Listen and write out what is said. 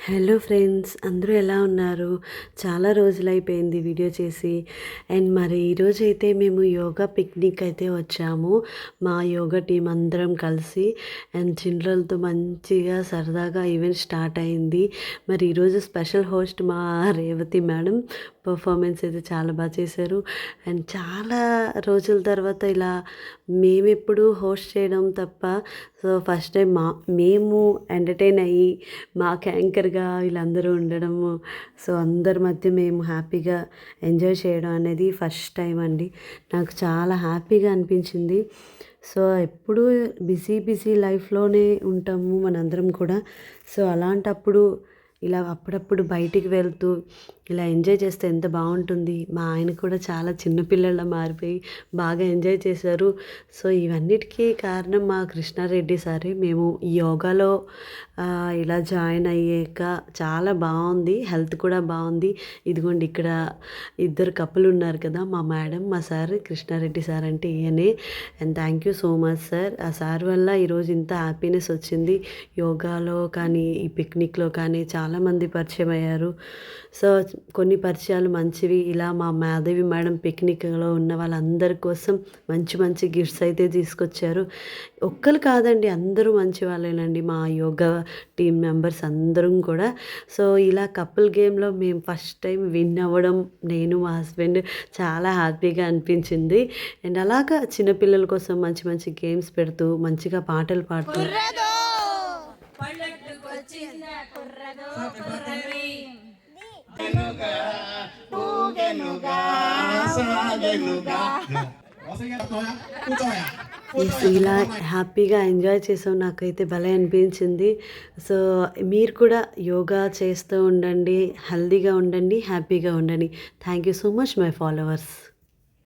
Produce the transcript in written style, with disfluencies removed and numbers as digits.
Hello friends, అందరూ ఎలా ఉన్నారు? చాలా రోజులైపోయింది వీడియో చేసి. అండ్ మరి ఈరోజైతే మేము యోగా పిక్నిక్ అయితే వచ్చాము. మా యోగా టీం అందరం కలిసి అండ్ చిల్డ్రన్‌తో మంచిగా సరదాగా ఈవెంట్ స్టార్ట్ అయింది. మరి ఈరోజు స్పెషల్ హోస్ట్ మా రేవతి మేడం. పర్ఫార్మెన్స్ అయితే చాలా బాగా చేశారు. అండ్ చాలా రోజుల తర్వాత ఇలా మేమెప్పుడు హోస్ట్ చేయడం తప్ప, సో ఫస్ట్ టైం మేము ఎంటర్టైన్ అయ్యి మాకు యాంకర్‌గా వీళ్ళందరూ ఉండడము, సో అందరి మధ్య మేము హ్యాపీగా ఎంజాయ్ చేయడం అనేది ఫస్ట్ టైం అండి. నాకు చాలా హ్యాపీగా అనిపించింది. సో ఎప్పుడూ బిజీ బిజీ లైఫ్‌లోనే ఉంటాము మనందరం కూడా. సో అలాంటప్పుడు ఇలా అప్పుడప్పుడు బయటికి వెళ్తూ ఇలా ఎంజాయ్ చేస్తే ఎంత బాగుంటుంది. మా ఆయన కూడా చాలా చిన్న పిల్లల్లా మారిపోయి బాగా ఎంజాయ్ చేశారు. సో ఇవన్నిటికీ కారణం మా కృష్ణారెడ్డి సారే. మేము ఈ యోగాలో ఇలా జాయిన్ అయ్యాక చాలా బాగుంది. హెల్త్ కూడా బాగుంది. ఇదిగోండి ఇక్కడ ఇద్దరు కపుల్ ఉన్నారు కదా, మా మేడం, మా సార్. కృష్ణారెడ్డి సార్ అంటే ఈయనే. And thank you so much sir. ఆ సార్ వల్ల ఈరోజు ఇంత హ్యాపీనెస్ వచ్చింది. యోగాలో కానీ ఈ పిక్నిక్లో కానీ చాలామంది పరిచయం అయ్యారు. సో కొన్ని పరిచయాలు మంచివి. ఇలా మా మాధవి మేడం పిక్నిక్లో ఉన్న వాళ్ళందరి కోసం మంచి మంచి గిఫ్ట్స్ అయితే తీసుకొచ్చారు. ఒక్కరు కాదండి, అందరూ మంచి వాళ్ళేనండి మా యోగా టీమ్ మెంబర్స్ అందరం కూడా. సో ఇలా కపుల్ గేమ్లో మేము ఫస్ట్ టైం విన్ అవ్వడం, నేను మా హస్బెండ్, చాలా హ్యాపీగా అనిపించింది. అండ్ అలాగా చిన్నపిల్లల కోసం మంచి మంచి గేమ్స్ పెడుతూ మంచిగా పాటలు పాడుతూ ఇలా హ్యాపీగా ఎంజాయ్ చేసాం. నాకైతే భలే అనిపించింది. సో మీరు కూడా యోగా చేస్తూ ఉండండి, హెల్తీగా ఉండండి, హ్యాపీగా ఉండండి. Thank you so much my followers.